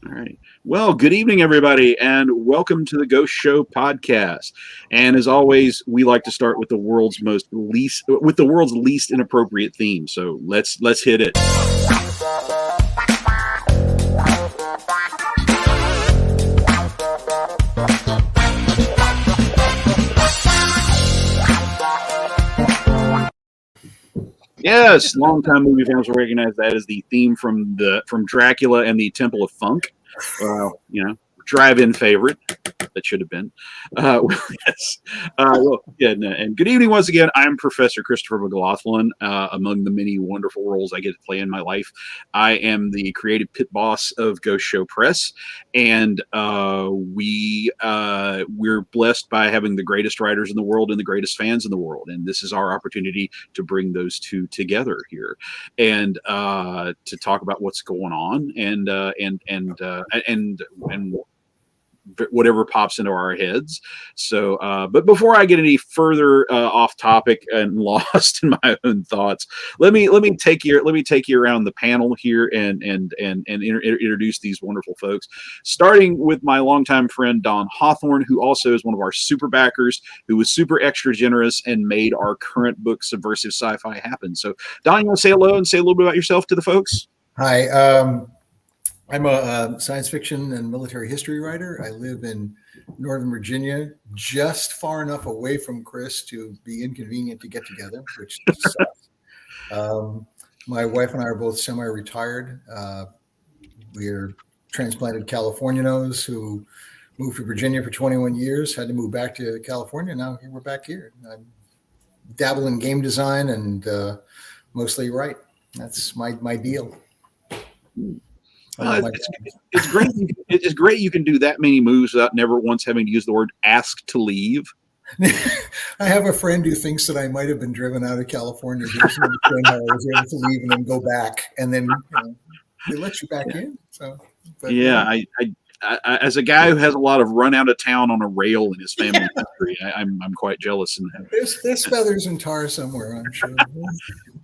All right. Well, good evening, everybody, and welcome to the Ghost Show podcast. And as always, we like to start with the world's least inappropriate theme. So let's hit it. Yes, longtime movie fans will recognize that as the theme from Dracula and the Temple of Funk. Drive-in favorite. That should have been. Yes. And good evening once again. I'm Professor Christopher McLaughlin. Among the many wonderful roles I get to play in my life, I am the creative pit boss of Ghost Show Press, and we're blessed by having the greatest writers in the world and the greatest fans in the world, and this is our opportunity to bring those two together here, and to talk about what's going on and whatever pops into our heads. So, but before I get any further off topic and lost in my own thoughts, let me take you around the panel here and introduce these wonderful folks. Starting with my longtime friend Don Hawthorne, who also is one of our super backers, who was super extra generous and made our current book Subversive Sci-Fi happen. So, Don, you want to say hello and say a little bit about yourself to the folks? Hi. I'm a science fiction and military history writer. I live in Northern Virginia, just far enough away from Chris to be inconvenient to get together, which sucks. My wife and I are both semi-retired. We're transplanted Californianos who moved to Virginia for 21 years, had to move back to California. Now we're back here. I dabble in game design and mostly write. That's my deal. It's great. It's great you can do that many moves without never once having to use the word "ask to leave." I have a friend who thinks that I might have been driven out of California. He doesn't understand how I was able to leave and then go back, and then they let you back in. So, I, as a guy who has a lot of run out of town on a rail in his family history, I'm quite jealous. There's feathers and tar somewhere, I'm sure.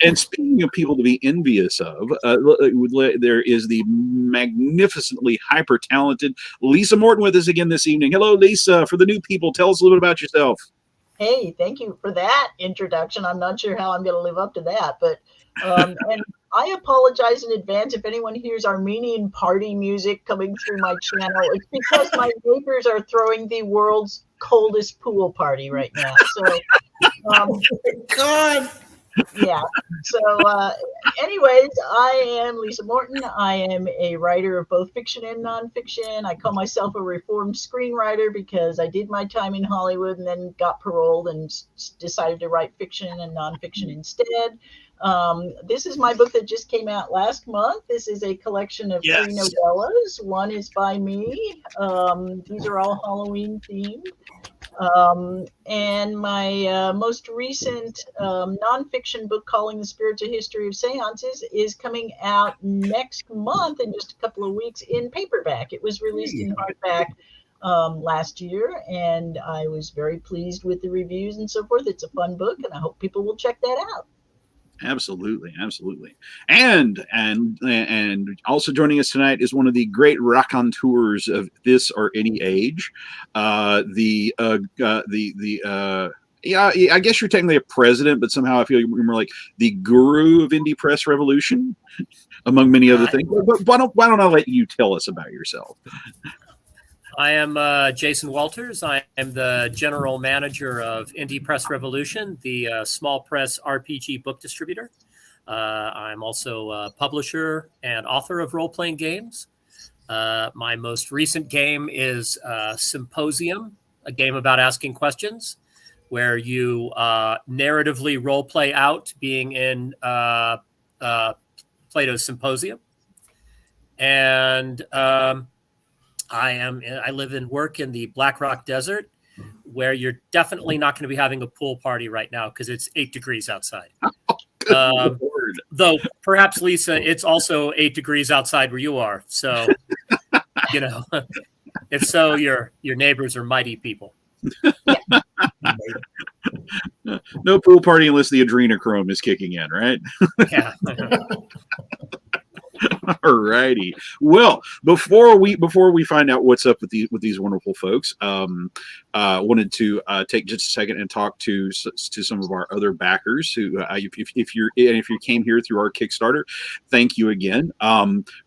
And speaking of people to be envious of, there is the magnificently hyper talented Lisa Morton with us again this evening. Hello, Lisa. For the new people, tell us a little bit about yourself. Hey, thank you for that introduction. I'm not sure how I'm going to live up to that, but and I apologize in advance if anyone hears Armenian party music coming through my channel. It's because my neighbors are throwing the world's coldest pool party right now. So, oh my God. Yeah. So, anyways, I am Lisa Morton. I am a writer of both fiction and nonfiction. I call myself a reformed screenwriter because I did my time in Hollywood and then got paroled and decided to write fiction and nonfiction instead. This is my book that just came out last month. This is a collection of 3 novellas. One is by me. These are all Halloween themed. And my most recent nonfiction book, Calling the Spirits: A History of Seances, is coming out next month in just a couple of weeks in paperback. It was released in hardback last year, and I was very pleased with the reviews and so forth. It's a fun book, and I hope people will check that out. Absolutely. And also joining us tonight is one of the great raconteurs of this or any age. I guess you're technically a president, but somehow I feel you're more like the guru of indie press revolution, among many other things. But why don't I let you tell us about yourself? I am Jason Walters. I am the general manager of Indie Press Revolution, the small press RPG book distributor. I'm also a publisher and author of role-playing games. My most recent game is Symposium, a game about asking questions, where you narratively role-play out being in Plato's Symposium. And I live and work in the Black Rock Desert, where you're definitely not going to be having a pool party right now because it's 8 degrees outside. Though perhaps, Lisa, it's also 8 degrees outside where you are. So, if so, your neighbors are mighty people. No pool party unless the adrenochrome is kicking in, right? Yeah. All righty. Well, before we find out what's up with these wonderful folks, wanted to take just a second and talk to some of our other backers who, if you came here through our Kickstarter, thank you again.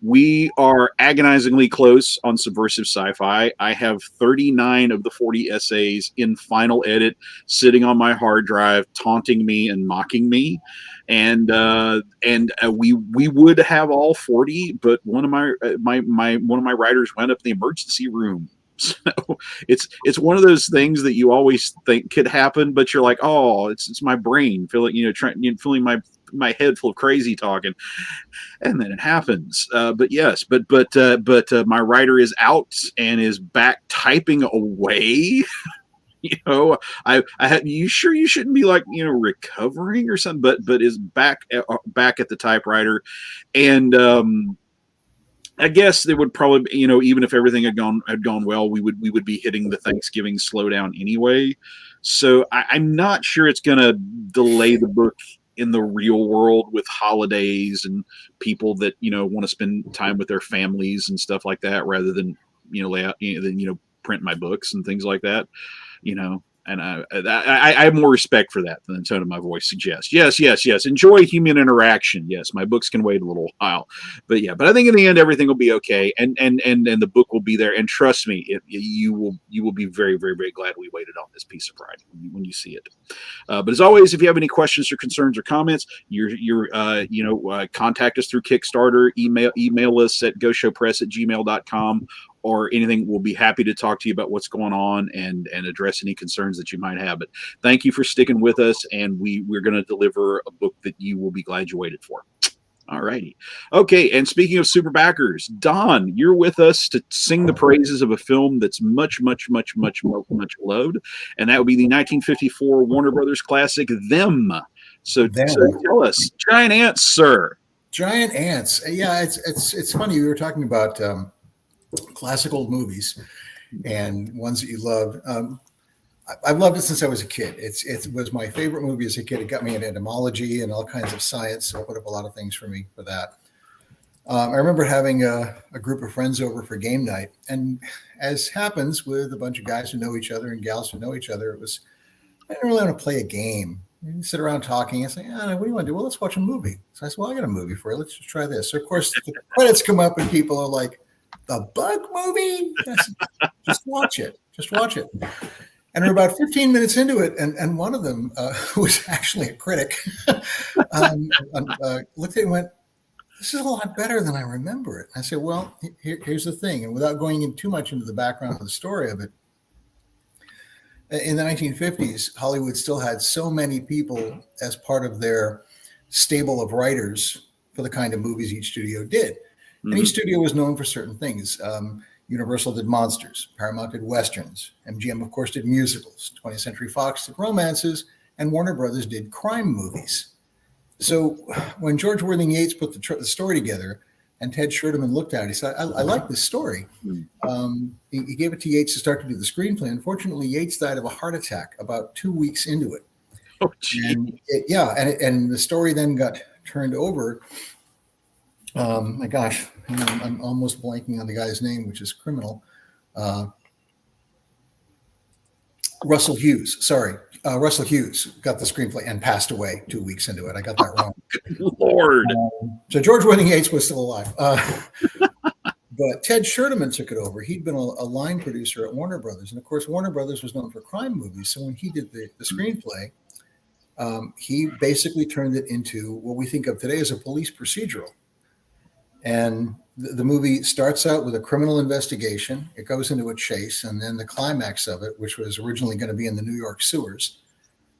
We are agonizingly close on Subversive Sci-Fi. I have 39 of the 40 essays in final edit, sitting on my hard drive, taunting me and mocking me. And we would have all 40, but one of my writers went up in the emergency room. So it's one of those things that you always think could happen, but you're like, oh, it's my brain filling my head full of crazy talking, and then it happens. But yes, but my writer is out and is back typing away. I had, you sure you shouldn't be like, recovering or something, but is back at the typewriter. And I guess they would probably, even if everything had gone well, we would be hitting the Thanksgiving slowdown anyway. So I'm not sure it's going to delay the book in the real world with holidays and people that, want to spend time with their families and stuff like that, rather than, lay out, print my books and things like that. And I have more respect for that than the tone of my voice suggests. Yes. Enjoy human interaction. Yes, my books can wait a little while, but I think in the end everything will be okay, and the book will be there. And trust me, you will be very, very, very glad we waited on this piece of pride when you see it. But as always, if you have any questions or concerns or comments, contact us through Kickstarter. Email us at ghostshowpress@gmail.com. or anything. We'll be happy to talk to you about what's going on and address any concerns that you might have. But thank you for sticking with us, and we're going to deliver a book that you will be glad you waited for. All righty. Okay, and speaking of super backers, Don, you're with us to sing the praises of a film that's much, much, much, much, much loved, and that would be the 1954 Warner Brothers classic, Them. So tell us, Giant Ants, sir. Giant Ants. Yeah, it's funny. We were talking about classical movies and ones that you loved. I've loved it since I was a kid. It was my favorite movie as a kid. It got me into entomology and all kinds of science. So it put up a lot of things for me for that. I remember having a group of friends over for game night. And as happens with a bunch of guys who know each other and gals who know each other, I didn't really want to play a game. You sit around talking and say, what do you want to do? Well, let's watch a movie. So I said, well, I got a movie for you. Let's just try this. So, of course, the credits come up and people are like, the Bug movie? Just watch it. And we're about 15 minutes into it, and one of them, who was actually a critic, looked at it and went, this is a lot better than I remember it. I said, well, here's the thing. And without going in too much into the background of the story of it, in the 1950s, Hollywood still had so many people as part of their stable of writers for the kind of movies each studio did. And each studio was known for certain things. Universal did monsters, Paramount did westerns, MGM, of course, did musicals, 20th Century Fox did romances, and Warner Brothers did crime movies. So when George Worthing Yates put the story together and Ted Sherman looked at it, he said, I like this story. He gave it to Yates to start to do the screenplay. Unfortunately, Yates died of a heart attack about 2 weeks into it. Oh, geez. And the story then got turned over. My gosh, I'm almost blanking on the guy's name, which is criminal. Russell Hughes. Sorry. Russell Hughes got the screenplay and passed away 2 weeks into it. I got that wrong. Lord. So George Worthing Yates was still alive. But Ted Sherman took it over. He'd been a line producer at Warner Brothers. And of course, Warner Brothers was known for crime movies. So when he did the screenplay, he basically turned it into what we think of today as a police procedural. And the movie starts out with a criminal investigation. It goes into a chase, and then the climax of it, which was originally going to be in the New York sewers,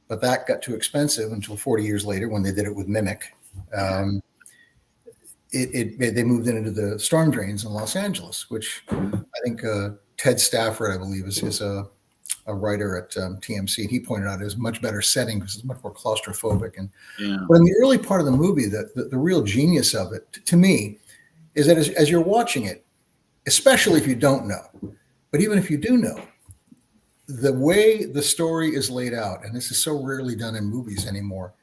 but that got too expensive until 40 years later when they did it with Mimic. They moved it into the storm drains in Los Angeles, which I think Ted Stafford, I believe, is a writer at TMC, and he pointed out is a much better setting because it's much more claustrophobic. But in the early part of the movie, the real genius of it, to me, is that as you're watching it, especially if you don't know, but even if you do know, the way the story is laid out, and this is so rarely done in movies anymore,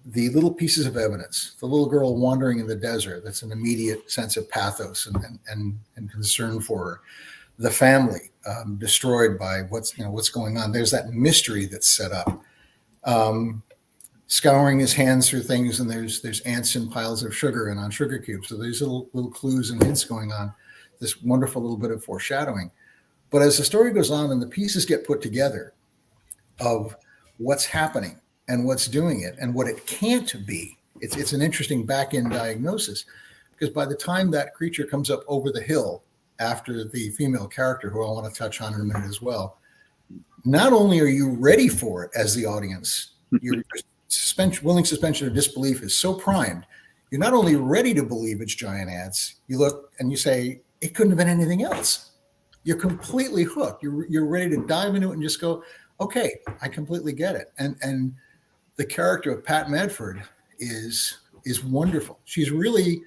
the little pieces of evidence, the little girl wandering in the desert, that's an immediate sense of pathos and concern for her. The family destroyed by what's going on. There's that mystery that's set up. Scouring his hands through things, and there's ants in piles of sugar and on sugar cubes. So there's little clues and hints going on. This wonderful little bit of foreshadowing. But as the story goes on and the pieces get put together of what's happening and what's doing it and what it can't be, it's an interesting back-end diagnosis, because by the time that creature comes up over the hill after the female character, who I want to touch on in a minute as well, not only are you ready for it as the audience, your willing suspension of disbelief is so primed, you're not only ready to believe it's giant ants, you look and you say, it couldn't have been anything else. You're completely hooked. You're ready to dive into it and just go, okay, I completely get it. And the character of Pat Medford is wonderful. She's really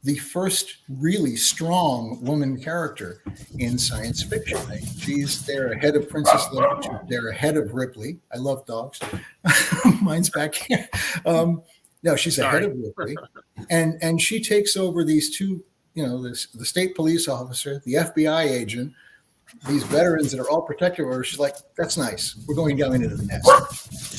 the first really strong woman character in science fiction. They're ahead of Princess Leia. They're ahead of Ripley. I love dogs. Mine's back here. No, she's ahead of Ripley. And she takes over these two, the state police officer, the FBI agent, these veterans that are all protective of her. She's like, that's nice. We're going down into the nest.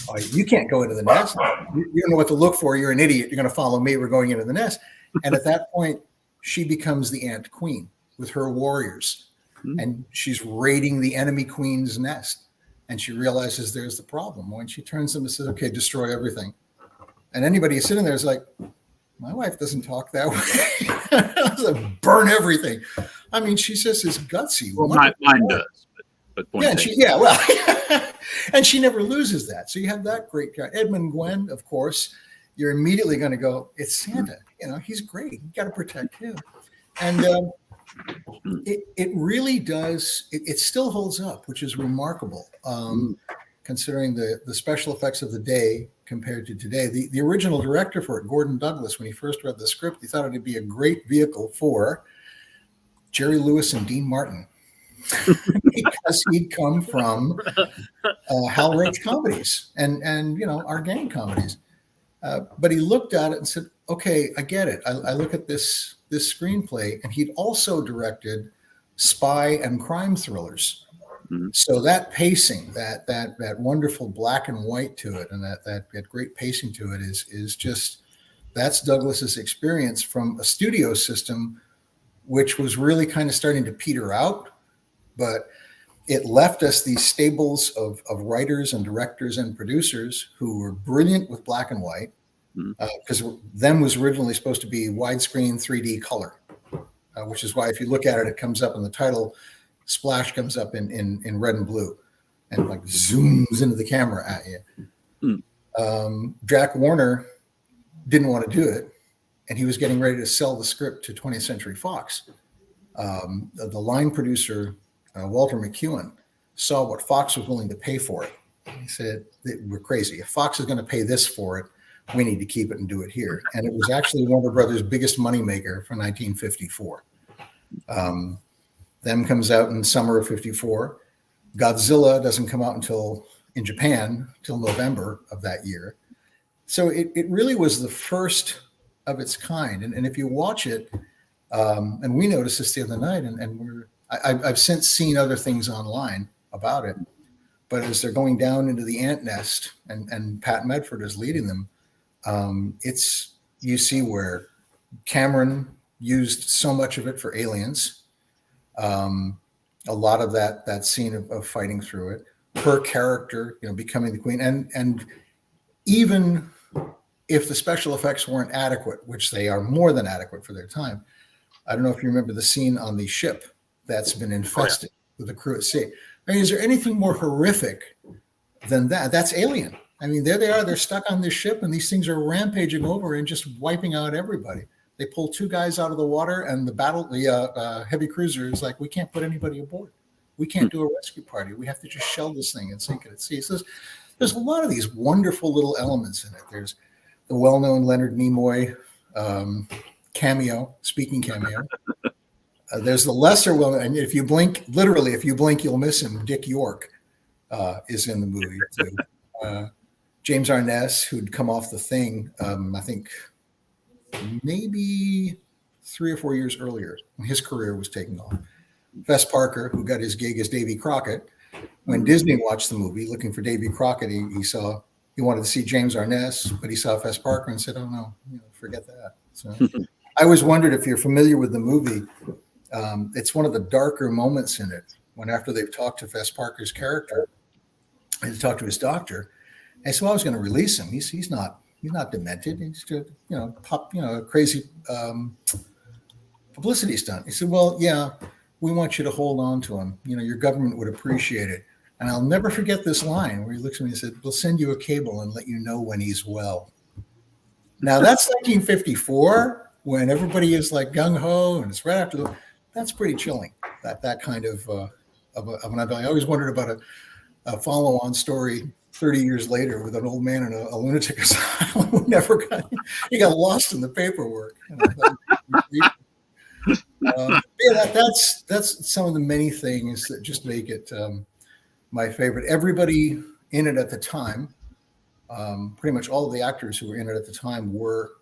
Oh, you can't go into the nest. You don't know what to look for. You're an idiot. You're going to follow me. We're going into the nest. And at that point, she becomes the Ant Queen with her warriors. And she's raiding the enemy queen's nest. And she realizes there's the problem. When she turns them and says, okay, destroy everything. And anybody sitting there is like, my wife doesn't talk that way. Like, burn everything. I mean, she's just as gutsy. Well, mine does. But and she never loses that. So you have that great guy. Edmund Gwenn, of course, you're immediately going to go, it's Santa. He's great. You got to protect him. And it really does. It still holds up, which is remarkable, considering the special effects of the day compared to today. The original director for it, Gordon Douglas, when he first read the script, he thought it'd be a great vehicle for Jerry Lewis and Dean Martin, because he'd come from Hal Roach comedies and our gang comedies. But he looked at it and said, okay, I get it. I look at this screenplay, and he'd also directed spy and crime thrillers. So that pacing, that wonderful black and white to it, and that great pacing to it is just, that's Douglas's experience from a studio system, which was really kind of starting to peter out, but it left us these stables of writers and directors and producers who were brilliant with black and white, because them was originally supposed to be widescreen 3D color, which is why if you look at it, it comes up in the title, Splash comes up in red and blue and like zooms into the camera at you. Jack Warner didn't want to do it, and he was getting ready to sell the script to 20th Century Fox. The line producer, Walter McEwen, saw what Fox was willing to pay for it. He said, we're crazy. If Fox is going to pay this for it, we need to keep it and do it here. And it was actually Warner Brothers' biggest moneymaker for 1954. Them comes out in summer of 54. Godzilla doesn't come out in Japan till November of that year. So it really was the first of its kind. And if you watch it, and we noticed this the other night, and I've since seen other things online about it, but as they're going down into the ant nest and Pat Medford is leading them, you see where Cameron used so much of it for Aliens. A lot of that scene of fighting through it, her character, becoming the queen, and even if the special effects weren't adequate, which they are more than adequate for their time. I don't know if you remember the scene on the ship that's been infested with the crew at sea. I mean, is there anything more horrific than that? That's Alien. I mean, there they are. They're stuck on this ship, and these things are rampaging over and just wiping out everybody. They pull two guys out of the water, and the heavy cruiser is like, we can't put anybody aboard. We can't do a rescue party. We have to just shell this thing and sink it at sea. So there's a lot of these wonderful little elements in it. There's the well-known Leonard Nimoy speaking cameo. There's the lesser well, and if you blink, you'll miss him. Dick York is in the movie too. James Arness, who'd come off The Thing, I think maybe 3 or 4 years earlier when his career was taking off. Fess Parker, who got his gig as Davy Crockett. When Disney watched the movie looking for Davy Crockett, he wanted to see James Arness, but he saw Fess Parker and said, "Oh no, forget that." So I always wondered if you're familiar with the movie. It's one of the darker moments in it when after they've talked to Fess Parker's character and they talked to his doctor, and so I was going to release him. He's not demented. He's just a crazy publicity stunt. He said, "Well, yeah, we want you to hold on to him. Your government would appreciate it." And I'll never forget this line where he looks at me and said, "We'll send you a cable and let you know when he's well." Now that's 1954 when everybody is like gung ho and it's right after that's pretty chilling. That kind of an event. I always wondered about a follow-on story 30 years later with an old man in a lunatic asylum who he got lost in the paperwork. That's some of the many things that just make it my favorite. Everybody in it at the time, pretty much all of the actors who were in it at the time were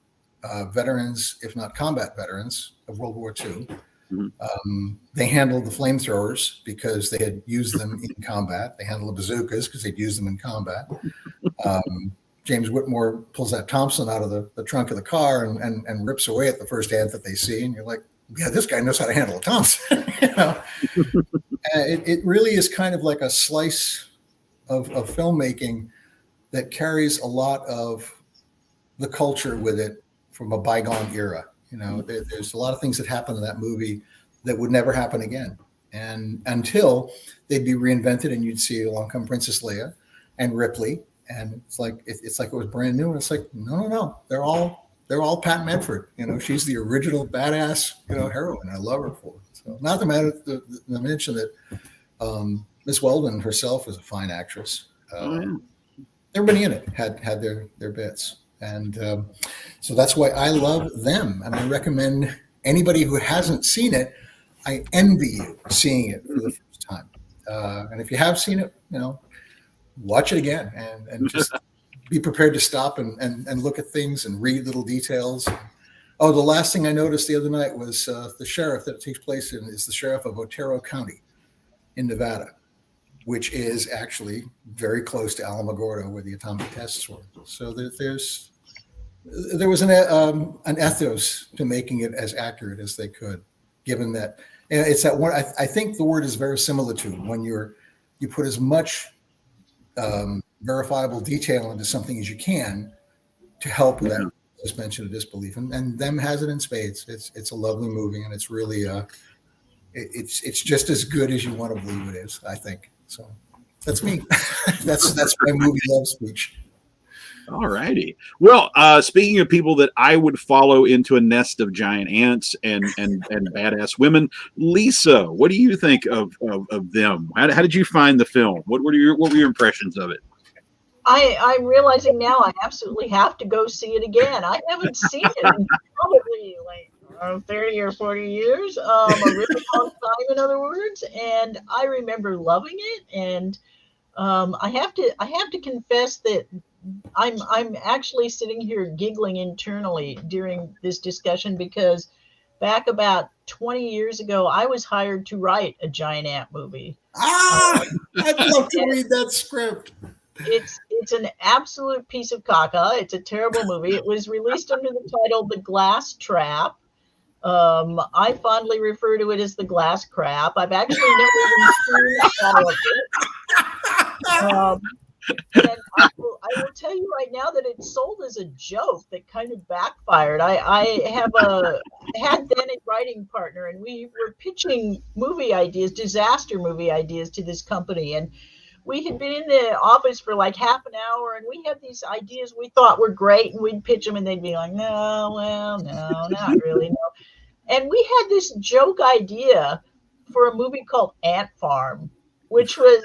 veterans, if not combat veterans of World War II. Mm-hmm. They handled the flamethrowers because they had used them in combat. They handled the bazookas because they'd used them in combat. James Whitmore pulls that Thompson out of the trunk of the car and rips away at the first ant that they see. And you're like, yeah, this guy knows how to handle a Thompson. It really is kind of like a slice of filmmaking that carries a lot of the culture with it from a bygone era. There's a lot of things that happen in that movie that would never happen again. And until they'd be reinvented and you'd see Along Come Princess Leia and Ripley. And it's like it was brand new. And it's like, no. They're all Pat Medford. She's the original badass, heroine. I love her for it. So not to mention that Miss Weldon herself is a fine actress. Everybody in it had their bits. And so that's why I love them. And I recommend anybody who hasn't seen it, I envy you seeing it for the first time. And if you have seen it, watch it again and just be prepared to stop and look at things and read little details. Oh, the last thing I noticed the other night was the sheriff that it takes place in is the sheriff of Otero County in Nevada, which is actually very close to Alamogordo where the atomic tests were. So there was an ethos to making it as accurate as they could, given that it's that one. I think the word is verisimilitude when you put as much verifiable detail into something as you can to help with that suspension of disbelief, and them has it in spades. It's a lovely movie, and it's really it's just as good as you want to believe it is, I think. So that's me. that's my movie love speech. All righty. Well, speaking of people that I would follow into a nest of giant ants and badass women, Lisa, what do you think of them? How did you find the film? What were your impressions of it? I'm realizing now I absolutely have to go see it again. I haven't seen it in probably 30 or 40 years, a really long time, in other words. And I remember loving it. And I have to confess that I'm actually sitting here giggling internally during this discussion because back about 20 years ago, I was hired to write a giant ant movie. I'd love to read that script. It's an absolute piece of caca. It's a terrible movie. It was released under the title The Glass Trap. I fondly refer to it as The Glass Crap. I've actually never even seen all of it. And I will tell you right now that it's sold as a joke that kind of backfired. I had then a writing partner, and we were pitching movie ideas, disaster movie ideas, to this company. And we had been in the office for like half an hour, and we had these ideas we thought were great, and we'd pitch them, and they'd be like, no, not really, no. And we had this joke idea for a movie called Ant Farm, which was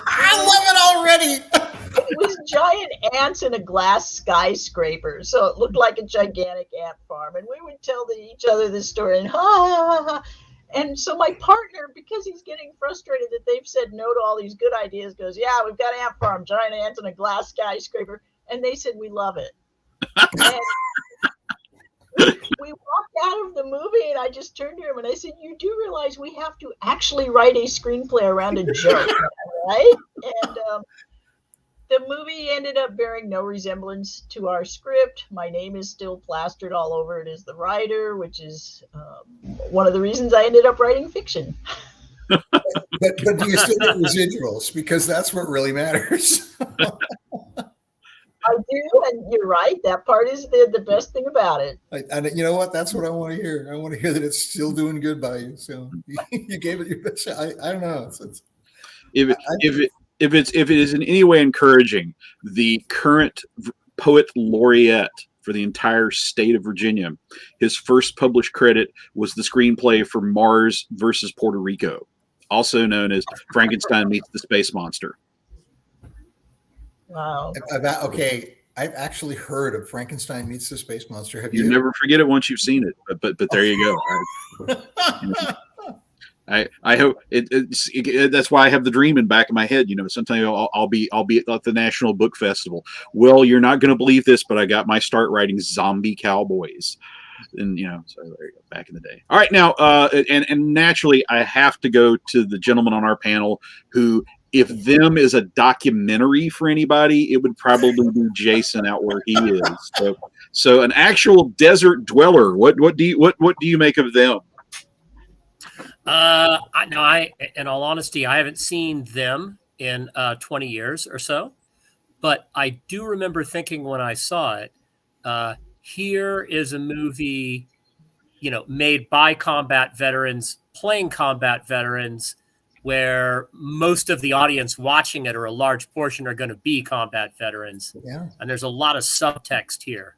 I love it already. It was giant ants in a glass skyscraper, so it looked like a gigantic ant farm. And we would tell each other this story, and ha ha ha ha. And so my partner, because he's getting frustrated that they've said no to all these good ideas, goes, yeah, we've got ant farm, giant ants and a glass skyscraper. And they said, we love it. And we walked out of the movie, and I just turned to him and I said, you do realize we have to actually write a screenplay around a joke, right? And the movie ended up bearing no resemblance to our script. My name is still plastered all over it as the writer, which is one of the reasons I ended up writing fiction. But do you still get residuals? Because that's what really matters. I do, and you're right. That part is the best thing about it. And you know what? That's what I want to hear. I want to hear that it's still doing good by you. So you gave it your best shot. I don't know. If it is in any way encouraging, the current poet laureate for the entire state of Virginia, his first published credit was the screenplay for Mars versus Puerto Rico, also known as Frankenstein Meets the Space Monster. Wow. Okay, I've actually heard of Frankenstein Meets the Space Monster. Have you? You never forget it once you've seen it, but there you go. I hope that's why I have the dream in back of my head. Sometime I'll be at the National Book Festival. Well, you're not going to believe this, but I got my start writing zombie cowboys, and so there you go, back in the day. All right, now and naturally I have to go to the gentleman on our panel who, if them is a documentary for anybody, it would probably be Jason out where he is. So an actual desert dweller. What do you make of them? In all honesty, I haven't seen them in 20 years or so, but I do remember thinking when I saw it, here is a movie, made by combat veterans, playing combat veterans, where most of the audience watching it, or a large portion, are going to be combat veterans. Yeah. And there's a lot of subtext here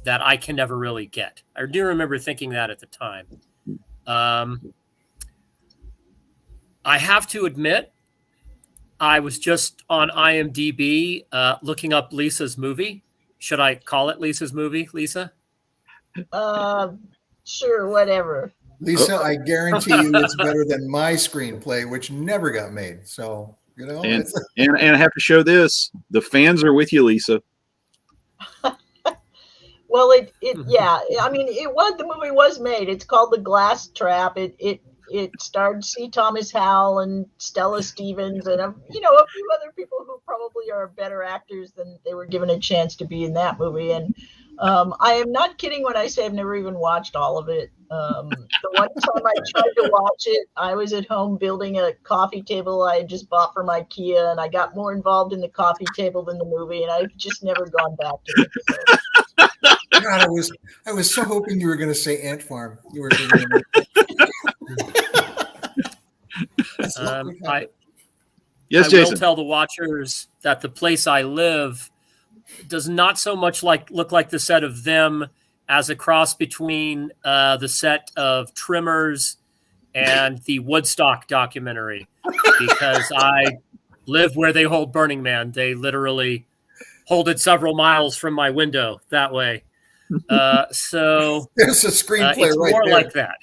that I can never really get. I do remember thinking that at the time. I have to admit, I was just on IMDb looking up Lisa's movie. Should I call it Lisa's movie, Lisa? Sure, whatever. Lisa, I guarantee you it's better than my screenplay, which never got made. So, and I have to show this. The fans are with you, Lisa. Well, yeah. I mean, the movie was made. It's called The Glass Trap. It starred C. Thomas Howell and Stella Stevens and a few other people who probably are better actors than they were given a chance to be in that movie. And I am not kidding when I say I've never even watched all of it. The one time I tried to watch it, I was at home building a coffee table I had just bought from IKEA, and I got more involved in the coffee table than the movie, and I've just never gone back to it. So. God, I was so hoping you were going to say Ant Farm. You were Yes, I Jason. will tell the watchers that the place I live does not so much look like the set of them as a cross between the set of Tremors and the Woodstock documentary, because I live where they hold Burning Man. They literally hold it several miles from my window that way. So there's a screenplay it's right more there. like that.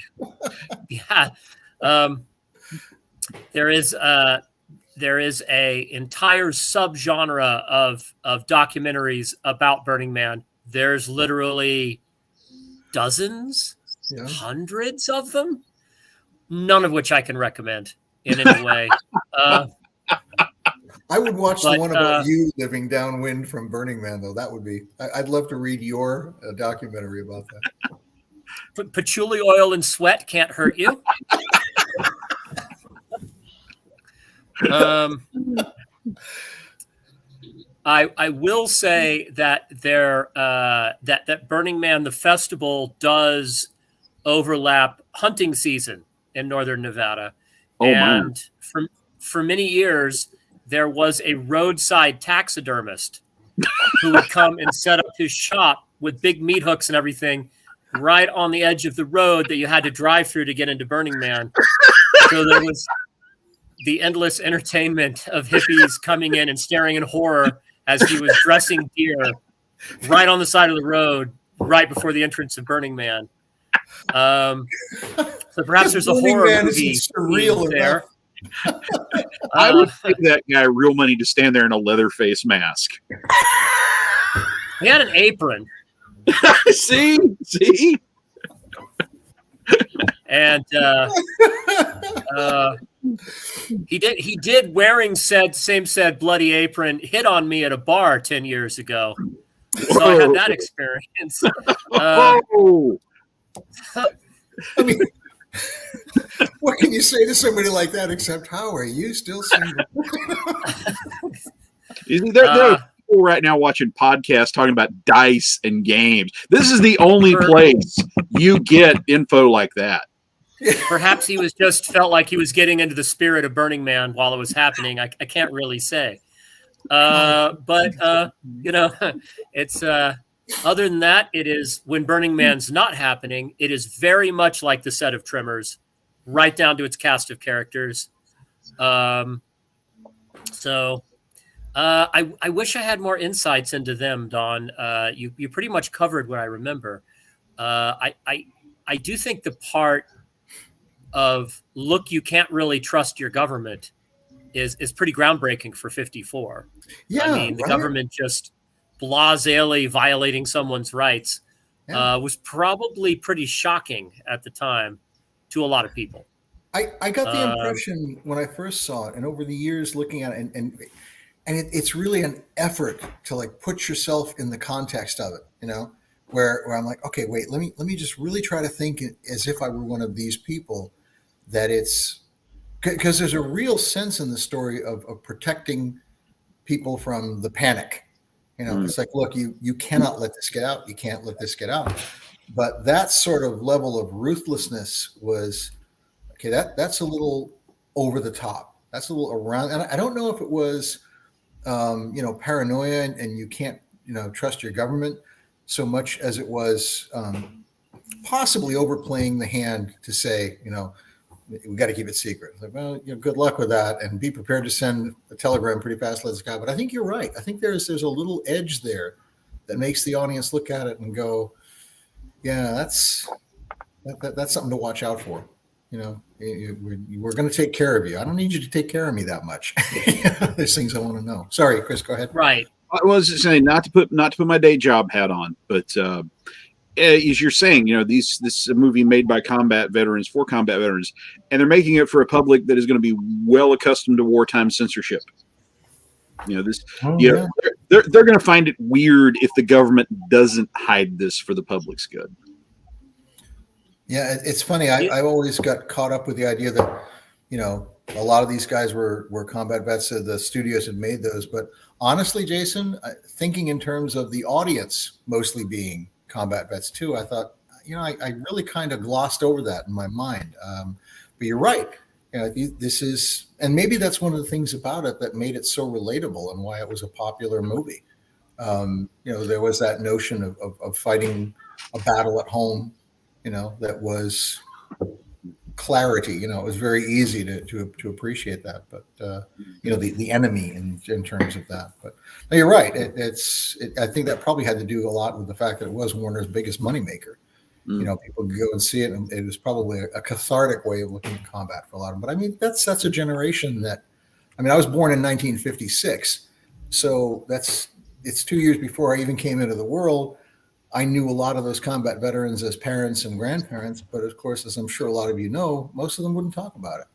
Yeah. There is a entire subgenre of documentaries about Burning Man. There's literally dozens, hundreds of them, none of which I can recommend in any way. I would watch the one about you living downwind from Burning Man, though. That would be. I'd love to read your documentary about that. Patchouli oil and sweat can't hurt you. I will say that that Burning Man, the festival, does overlap hunting season in northern Nevada, and for many years there was a roadside taxidermist who would come and set up his shop with big meat hooks and everything right on the edge of the road that you had to drive through to get into Burning Man. So there was the endless entertainment of hippies coming in and staring in horror as he was dressing deer right on the side of the road right before the entrance of Burning Man. So perhaps there's a horror movie surreal there. I would give that guy real money to stand there in a leather face mask. He had an apron. See, and he did wearing said bloody apron hit on me at a bar 10 years ago. So I had that experience. Oh. I mean, what can you say to somebody like that except, how are you still single? There are people right now watching podcasts talking about dice and games. This is the only place you get info like that. Perhaps he was just felt like he was getting into the spirit of Burning Man while it was happening. I can't really say. But it's other than that, it is when Burning Man's not happening, it is very much like the set of Tremors, right down to its cast of characters. I wish I had more insights into them, Don. You pretty much covered what I remember. I do think the part of look, you can't really trust your government is pretty groundbreaking for 54. Yeah, I mean, the government just blasely violating someone's rights was probably pretty shocking at the time to a lot of people. I got the impression when I first saw it, and over the years looking at it, and it's really an effort to like put yourself in the context of it, where I'm like, okay, wait, let me just really try to think as if I were one of these people, that it's because there's a real sense in the story of protecting people from the panic. It's like, look, you cannot let this get out. You can't let this get out. But that sort of level of ruthlessness was, okay, that's a little over the top. That's a little around. And I don't know if it was, paranoia and you can't, trust your government so much as it was possibly overplaying the hand to say, we got to keep it secret. It's like, well, good luck with that, and be prepared to send a telegram pretty fast, let this guy. But I think you're right. I think there's a little edge there that makes the audience look at it and go, yeah, that's something to watch out for. We're going to take care of you. I don't need you to take care of me that much. There's things I want to know. Sorry, Chris, go ahead. Right. I was just saying not to put my day job hat on, but as you're saying, this is a movie made by combat veterans for combat veterans, and they're making it for a public that is going to be well accustomed to wartime censorship. They're going to find it weird if the government doesn't hide this for the public's good. Yeah, it's funny. I always got caught up with the idea that, a lot of these guys were combat vets. So the studios had made those. But honestly, Jason, thinking in terms of the audience mostly being combat vets too, I thought, I really kind of glossed over that in my mind. But you're right. This is, and maybe that's one of the things about it that made it so relatable and why it was a popular movie. There was that notion of fighting a battle at home, that was clarity. It was very easy to appreciate that. But the enemy in terms of that. But no, you're right. I think that probably had to do a lot with the fact that it was Warner's biggest moneymaker. People could go and see it, and it was probably a cathartic way of looking at combat for a lot of them. But I mean, that's a generation that, I was born in 1956, so it's 2 years before I even came into the world. I knew a lot of those combat veterans as parents and grandparents, but of course, as I'm sure a lot of you know, most of them wouldn't talk about it.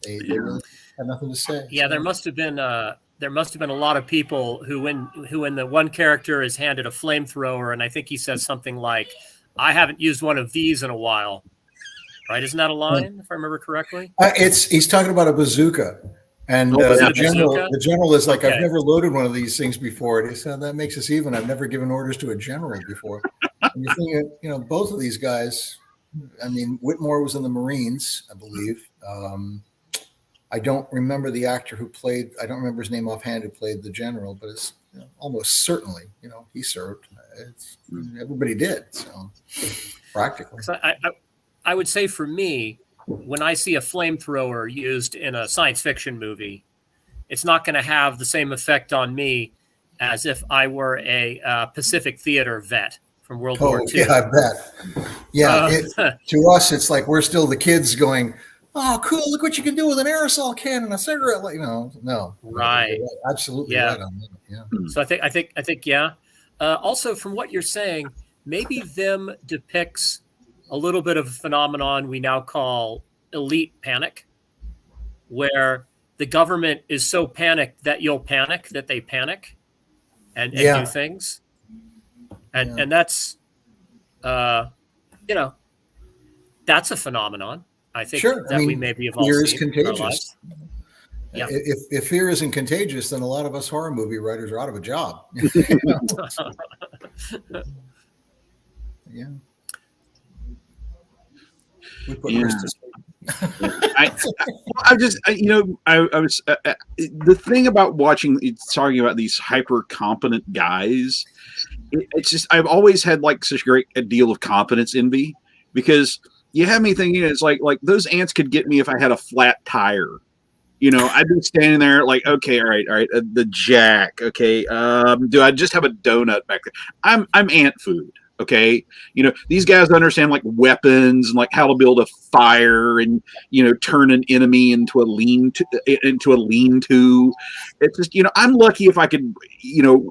They really had nothing to say. Yeah, there must have been a lot of people who when the one character is handed a flamethrower, and I think he says something like, "I haven't used one of these in a while." Right? Isn't that a line, if I remember correctly? He's talking about a bazooka. And the general is like, okay. I've never loaded one of these things before. And he said, that makes us even. I've never given orders to a general before. And you're thinking, both of these guys, Whitmore was in the Marines, I believe. I don't remember the actor who played, I don't remember his name offhand, who played the general, but it's almost certainly, he served. Everybody did. So practically. So I would say for me, when I see a flamethrower used in a science fiction movie, it's not going to have the same effect on me as if I were a Pacific Theater vet, from World War II. Yeah, I bet. Yeah, to us, it's like we're still the kids going, "Oh, cool! Look what you can do with an aerosol can and a cigarette." Like, no, right. You're absolutely right on that. Yeah. So I think, yeah. Also, from what you're saying, maybe them depicts a little bit of a phenomenon we now call elite panic, where the government is so panicked that you'll panic, that they panic and do things. And that's, that's a phenomenon. I think that we maybe have all fear is seen in our lives. Yeah. If fear isn't contagious, then a lot of us horror movie writers are out of a job. Yeah. We put Chris to sleep. I was the thing about talking about these hyper competent guys. It's just I've always had like such a deal of competence envy, because you have me thinking it's like those ants could get me if I had a flat tire. I'd be standing there like, okay, all right, the jack. Okay, do I just have a donut back there? I'm ant food. Okay, these guys understand like weapons and like how to build a fire and turn an enemy into a lean-to. It's just I'm lucky if I could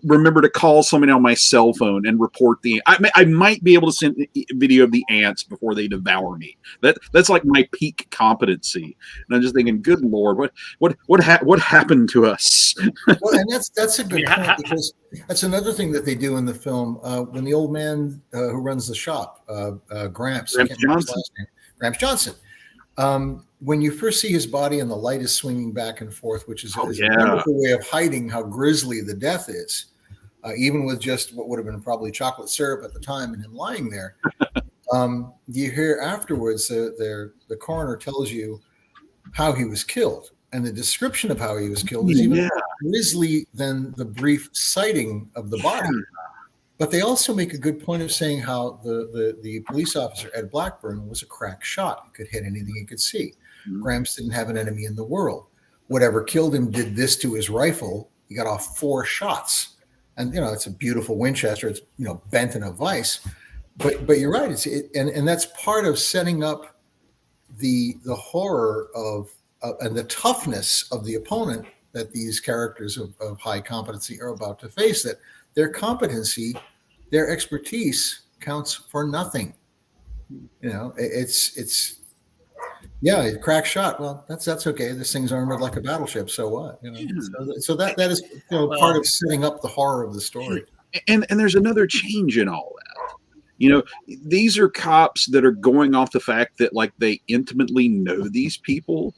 remember to call somebody on my cell phone and report I might be able to send a video of the ants before they devour me. That's like my peak competency. And I'm just thinking, good Lord, what happened to us? Well, and that's a good point, because that's another thing that they do in the film. When the old man who runs the shop, Gramps Johnson, when you first see his body and the light is swinging back and forth, which is a wonderful way of hiding how grisly the death is, even with just what would have been probably chocolate syrup at the time and him lying there. You hear afterwards the coroner tells you how he was killed. And the description of how he was killed is even more grisly than the brief sighting of the body. But they also make a good point of saying how the police officer, Ed Blackburn, was a crack shot. He could hit anything he could see. Gramps didn't have an enemy in the world. Whatever killed him did this to his rifle. He got off 4 shots. And, it's a beautiful Winchester. It's, bent in a vise. But you're right. And that's part of setting up the horror of and the toughness of the opponent that these characters of high competency are about to face, that their competency, their expertise counts for nothing. It's a crack shot. Well, that's okay. This thing's armored like a battleship. So what? So that is part of setting up the horror of the story. And there's another change in all that. These are cops that are going off the fact that like they intimately know these people.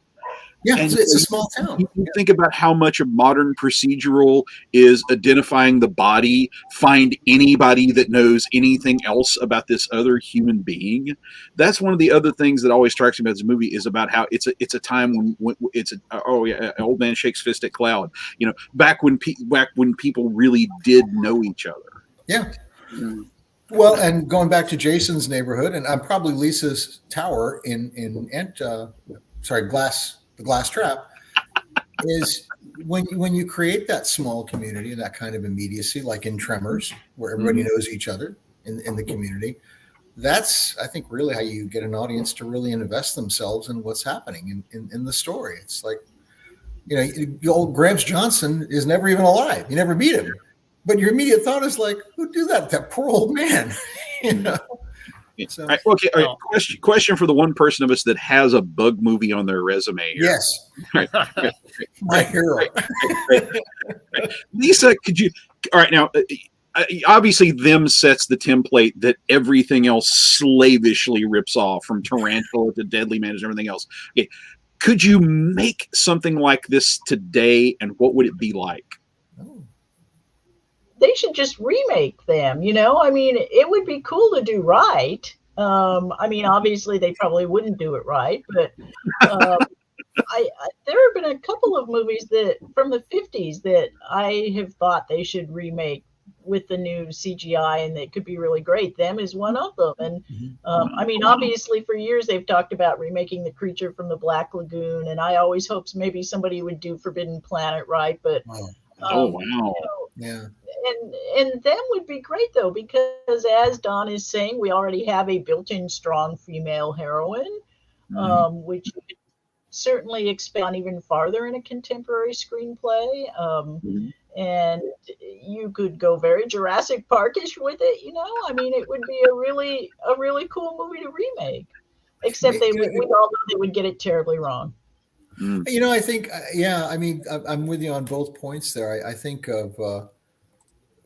Yeah, and it's a small town. You think about how much a modern procedural is identifying the body, find anybody that knows anything else about this other human being. That's one of the other things that always strikes me about this movie, is about how it's a time when it's an old man shakes fist at cloud. Back when people really did know each other. Yeah. Well, and going back to Jason's neighborhood, and I'm probably Lisa's tower the Glass Trap, is when you create that small community and that kind of immediacy, like in Tremors, where everybody knows each other in the community. That's, I think, really how you get an audience to really invest themselves in what's happening in the story. It's like, old Gramps Johnson is never even alive. You never meet him. But your immediate thought is like, who'd do that? That poor old man. So, okay. All right. Question for the one person of us that has a bug movie on their resume here. Yes. Right. My hero. Right. Lisa, could you? All right. Now, obviously, them sets the template that everything else slavishly rips off, from Tarantula to Deadly Man and everything else. Okay. Could you make something like this today, and what would it be like? They should just remake them, it would be cool to do right. Obviously they probably wouldn't do it right, but there have been a couple of movies that from the 50s that I have thought they should remake with the new CGI, and it could be really great. Them is one of them. And obviously for years they've talked about remaking The Creature from the Black Lagoon, and I always hoped maybe somebody would do Forbidden Planet right, but wow. Yeah. and them would be great though, because as Don is saying, we already have a built-in strong female heroine, which you could certainly expand on even farther in a contemporary screenplay. And you could go very Jurassic Parkish with it, you know. I mean, it would be a really cool movie to remake. Except we all know they would get it terribly wrong. You know, I think, yeah, I mean, I'm with you on both points there. I think of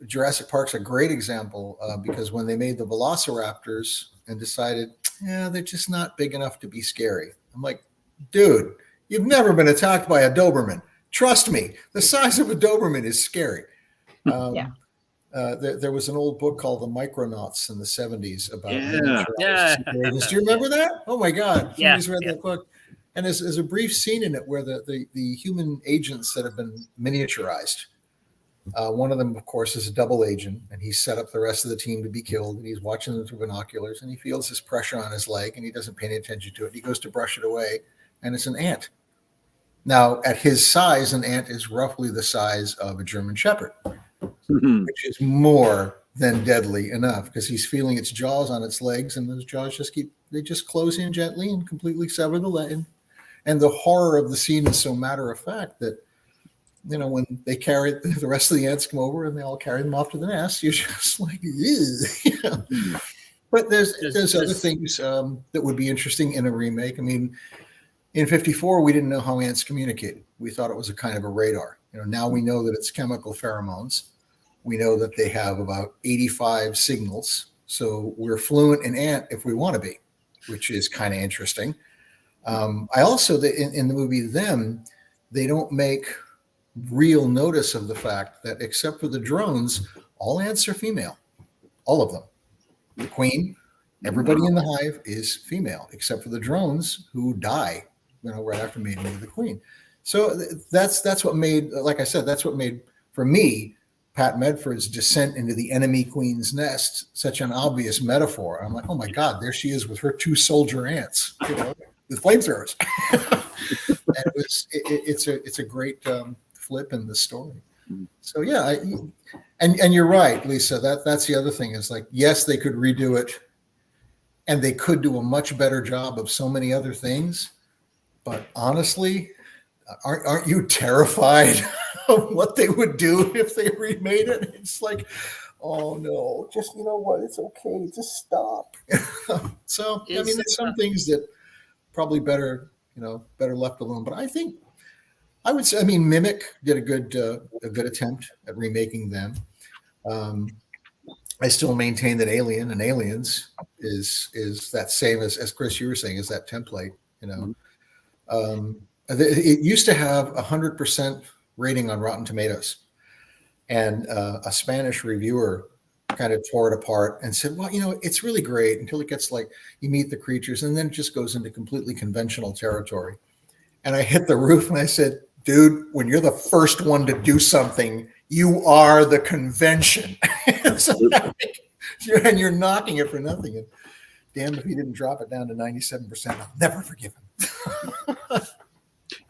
Jurassic Park's a great example because when they made the Velociraptors and decided, yeah, they're just not big enough to be scary. I'm like, dude, you've never been attacked by a Doberman. Trust me, the size of a Doberman is scary. There was an old book called The Micronauts in the 70s about Do you remember that? Oh my God. Somebody's read that book. And there's a brief scene in it where the human agents that have been miniaturized, one of them, of course, is a double agent, and he's set up the rest of the team to be killed, and he's watching them through binoculars, and he feels this pressure on his leg, and he doesn't pay any attention to it. He goes to brush it away, and it's an ant. Now, at his size, an ant is roughly the size of a German Shepherd, which is more than deadly enough because he's feeling its jaws on its legs, and those jaws just close in gently and completely sever the leg. And the horror of the scene is so matter of fact that, you know, when they carry the rest of the ants come over and they all carry them off to the nest, you're just like, you know. But there's other things that would be interesting in a remake. I mean, in 54, we didn't know how ants communicated. We thought it was a kind of a radar. You know, now we know that it's chemical pheromones. We know that they have about 85 signals. So we're fluent in ant if we want to be, which is kind of interesting. I also, in the movie Them, they don't make real notice of the fact that except for the drones, all ants are female. All of them. The queen, everybody in the hive is female, except for the drones who die, you know, right after mating with the queen. So that's what made, like I said, that's what made, for me, Pat Medford's descent into the enemy queen's nest such an obvious metaphor. I'm like, oh my God, there she is with her 2 soldier ants, you know, with flamethrowers. And it's a great flip in the story. So yeah, and you're right, Lisa. That's the other thing is like, yes, they could redo it, and they could do a much better job of so many other things. But honestly, aren't you terrified of what they would do if they remade it? It's like, oh no, just, you know what? It's okay. Just stop. So, I mean, there's some things that probably better left alone. But I think I would say, I mean, Mimic did a good attempt at remaking them. I still maintain that Alien and Aliens is that same as Chris, you were saying, is that template, you know. It used to have 100% rating on Rotten Tomatoes, and a Spanish reviewer kind of tore it apart and said, well, you know, it's really great until it gets like you meet the creatures, and then it just goes into completely conventional territory. And I hit the roof and I said, dude, when you're the first one to do something, you are the convention. And you're knocking it for nothing. And damn if he didn't drop it down to 97%. I'll never forgive him.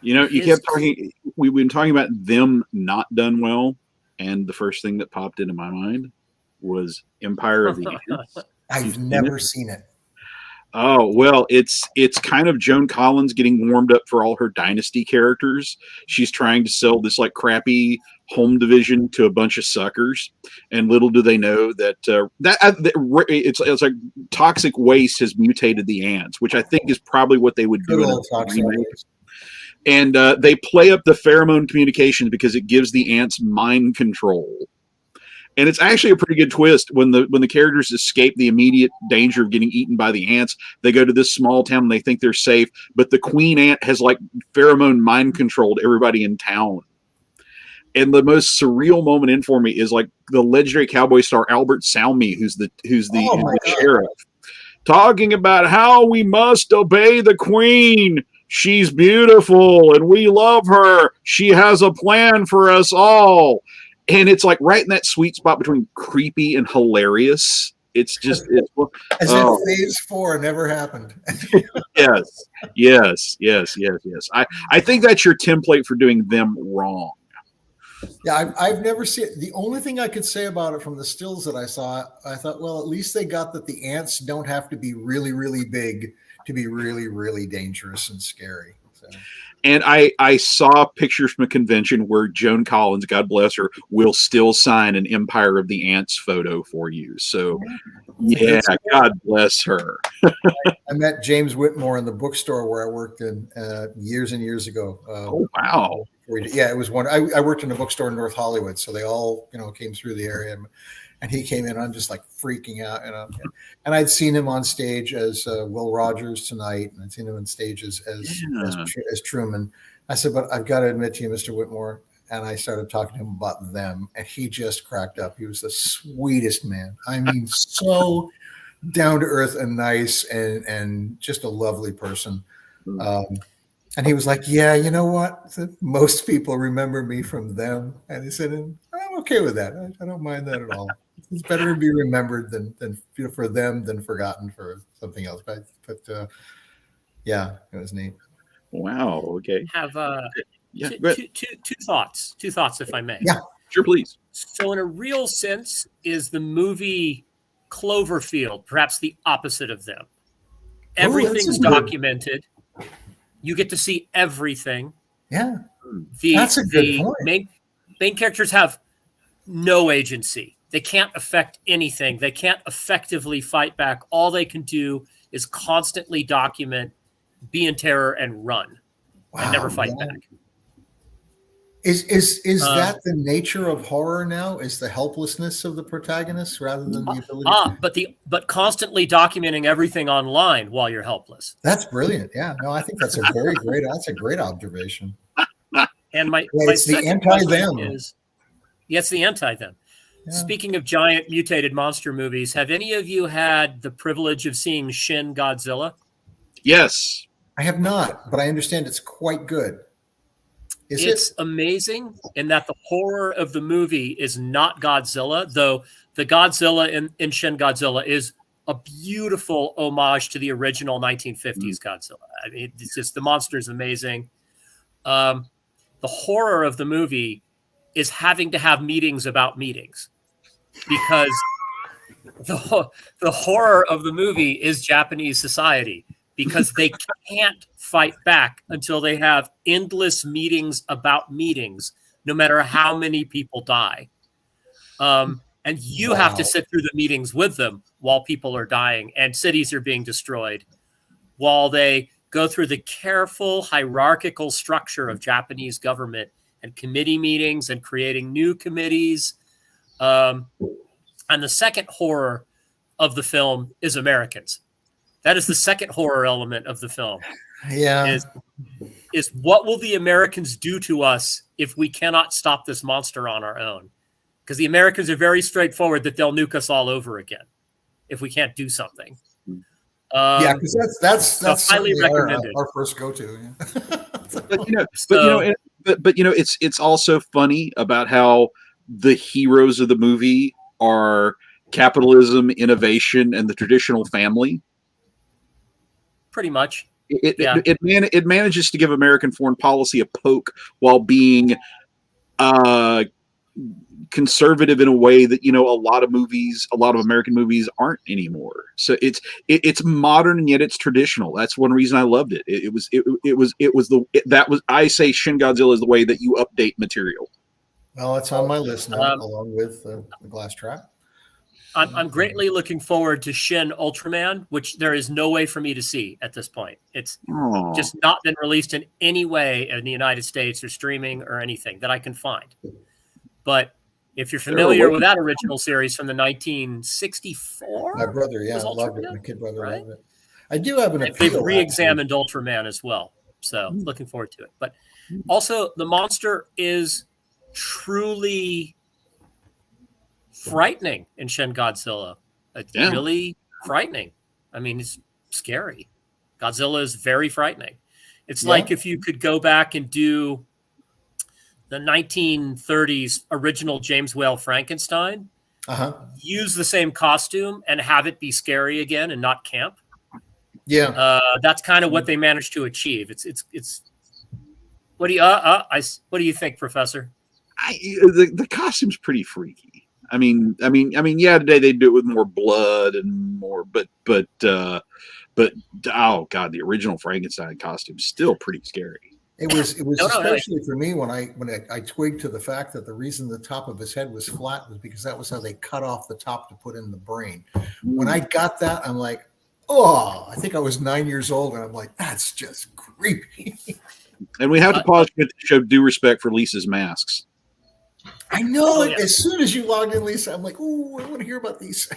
You know, you kept talking. We've been talking about Them not done well, and the first thing that popped into my mind was Empire of the Ants. I've never seen it. Oh, well, it's kind of Joan Collins getting warmed up for all her Dynasty characters. She's trying to sell this like crappy home division to a bunch of suckers, and little do they know that it's like toxic waste has mutated the ants, which I think is probably what they would do in a remake. And they play up the pheromone communication because it gives the ants mind control. And it's actually a pretty good twist when the characters escape the immediate danger of getting eaten by the ants. They go to this small town and they think they're safe, but the queen ant has like pheromone mind controlled everybody in town. And the most surreal moment in for me is like the legendary cowboy star Albert Salmi, who's the sheriff, talking about how we must obey the queen. She's beautiful and we love her. She has a plan for us all. And it's like right in that sweet spot between creepy and hilarious. It's just as if phase 4 never happened. Yes. I think that's your template for doing Them wrong. Yeah, I've never seen it. The only thing I could say about it from the stills that I saw, I thought, well, at least they got that the ants don't have to be really, really big to be really, really dangerous and scary. So. And I saw pictures from a convention where Joan Collins, God bless her, will still sign an Empire of the Ants photo for you. So, yeah, God bless her. I met James Whitmore in the bookstore where I worked in years and years ago. Oh, wow. Yeah, it was one. I worked in a bookstore in North Hollywood, so they all came through the area, and he came in. I'm just like freaking out, And I'd seen him on stage as Will Rogers tonight, and I'd seen him on stage as Truman. I said, but I've got to admit to you, Mr. Whitmore. And I started talking to him about them, and he just cracked up. He was the sweetest man. I mean, so down to earth and nice, and just a lovely person. And he was like, yeah, you know what? Most people remember me from them. And he said, I'm okay with that. I don't mind that at all. It's better to be remembered than for them than forgotten for something else. But yeah, it was neat. Wow. Okay. Have two thoughts, if I may. Yeah, sure, please. So in a real sense, is the movie Cloverfield perhaps the opposite of them? Everything's documented. You get to see everything. Yeah, that's a good point. Main characters have no agency. They can't affect anything. They can't effectively fight back. All they can do is constantly document, be in terror, and run, and never fight back. Is that the nature of horror now? Is the helplessness of the protagonist rather than the ability? But constantly documenting everything online while you're helpless. That's brilliant. Yeah, no, I think that's a that's a great observation. And my the anti-them is, it's the anti-them. Yeah. Speaking of giant mutated monster movies, have any of you had the privilege of seeing Shin Godzilla? Yes, I have not, but I understand it's quite good. It's amazing in that the horror of the movie is not Godzilla, though the Godzilla in Shin Godzilla is a beautiful homage to the original 1950s Godzilla. I mean, it's just, the monster is amazing. The horror of the movie is having to have meetings about meetings, because the horror of the movie is Japanese society, because they can't fight back until they have endless meetings about meetings, no matter how many people die. And you have to sit through the meetings with them while people are dying and cities are being destroyed, while they go through the careful hierarchical structure of Japanese government and committee meetings and creating new committees. And the second horror of the film is Americans. That is the second horror element of the film. Yeah. Is what will the Americans do to us if we cannot stop this monster on our own? Because the Americans are very straightforward that they'll nuke us all over again if we can't do something. Yeah, because that's highly recommended. Our first go-to. It's also funny about how the heroes of the movie are capitalism, innovation, and the traditional family. Pretty much. It manages to give American foreign policy a poke while being conservative in a way that a lot of American movies aren't anymore. So it's modern and yet it's traditional. That's one reason I loved it. I say Shin Godzilla is the way that you update material. Well, it's on my list now, along with the Glass Trap. I'm greatly looking forward to Shin Ultraman, which there is no way for me to see at this point. It's just not been released in any way in the United States or streaming or anything that I can find. But if you're familiar with that original series from the 1964, my brother, loved it. My kid brother loved it. I do have an appeal. They've re-examined Ultraman as well, so looking forward to it. But also, the monster is truly frightening in Shin Godzilla. It's really frightening. I mean, it's scary. Godzilla is very frightening. It's like if you could go back and do the 1930s original James Whale Frankenstein, use the same costume and have it be scary again and not camp. Yeah, that's kind of what they managed to achieve. It's. What do you think, Professor? the costume's pretty freaky. Yeah, today they do it with more blood and more, but oh god, the original Frankenstein costume still pretty scary. It was No, especially for me when I twigged to the fact that the reason the top of his head was flat was because that was how they cut off the top to put in the brain. When I got that, I'm like, oh, I think I was 9 years old, and I'm like, that's just creepy. And we have to pause to show due respect for Lisa's masks. I know it. Yeah. As soon as you logged in, Lisa, I'm like, oh, I want to hear about these.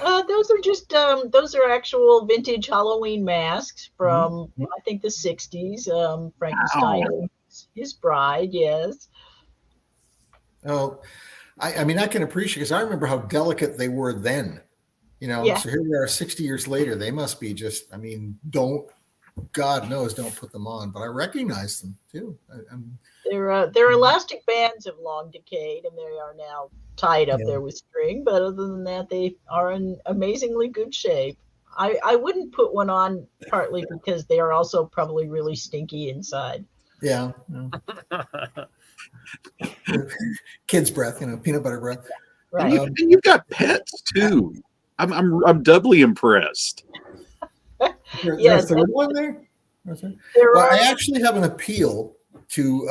Those are just those are actual vintage Halloween masks from I think the 60s. Frankenstein, his bride, yes. Oh, I mean, I can appreciate, because I remember how delicate they were then. Yeah. So here we are 60 years later. They must be just, I mean, God knows, don't put them on. But I recognize them too. Their elastic bands have long decayed, and they are now tied up there with string. But other than that, they are in amazingly good shape. I wouldn't put one on, partly because they are also probably really stinky inside. Yeah. Kid's breath, peanut butter breath. Right. And you've got pets too. I'm doubly impressed. Yes, there was one there. I actually have an appeal to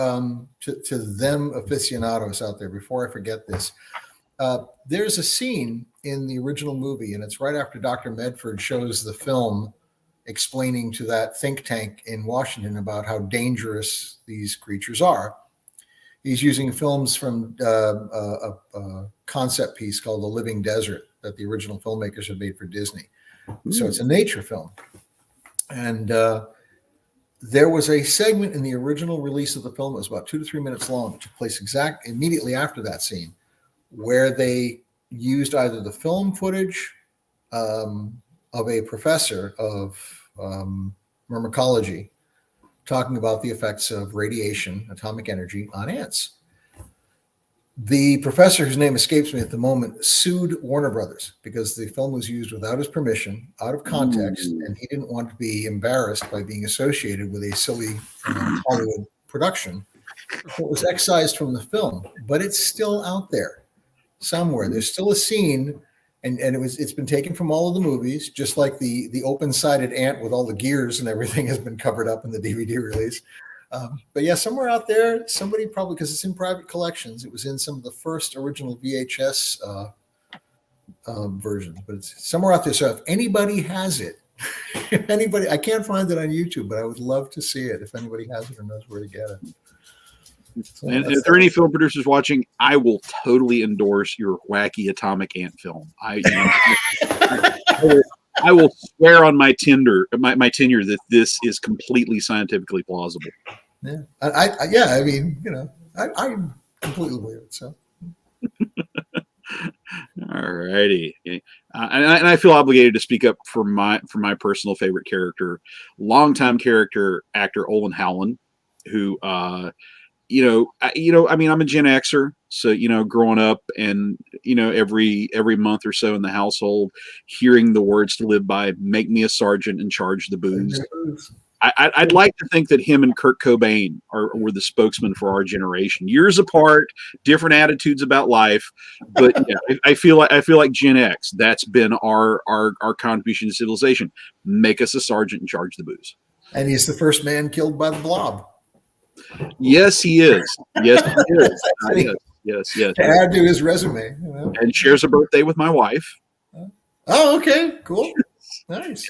them aficionados out there. Before I forget this, there's a scene in the original movie, and it's right after Dr. Medford shows the film explaining to that think tank in Washington about how dangerous these creatures are. He's using films from a concept piece called The Living Desert that the original filmmakers had made for Disney. So it's a nature film. And there was a segment in the original release of the film that was about 2 to 3 minutes long, which took place immediately after that scene, where they used either the film footage of a professor of myrmecology talking about the effects of radiation, atomic energy, on ants. The professor, whose name escapes me at the moment, sued Warner Brothers because the film was used without his permission, out of context, and he didn't want to be embarrassed by being associated with a silly Hollywood production. So it was excised from the film, but it's still out there somewhere. There's still a scene, and it's been taken from all of the movies, just like the open-sided ant with all the gears and everything has been covered up in the DVD release. But yeah, somewhere out there, somebody probably, because it's in private collections, it was in some of the first original VHS versions, but it's somewhere out there. So if anybody has it, I can't find it on YouTube, but I would love to see it if anybody has it or knows where to get it. So and if there are any film producers watching, I will totally endorse your wacky atomic ant film. I will swear on my tenure that this is completely scientifically plausible. Yeah, I mean, I completely believe it. So, all righty, and I feel obligated to speak up for my personal favorite character, longtime character actor Olin Howland, who I'm a Gen Xer, so growing up and every month or so in the household, hearing the words to live by, "Make me a sergeant and charge the booze." I'd like to think that him and Kurt Cobain were the spokesman for our generation. Years apart, different attitudes about life, but yeah, I feel like Gen X. That's been our contribution to civilization. Make us a sergeant and charge the booze. And he's the first man killed by the blob. Yes, he is. Yes, he is. Yes. To add to his resume, and shares a birthday with my wife. Oh, okay, cool, nice.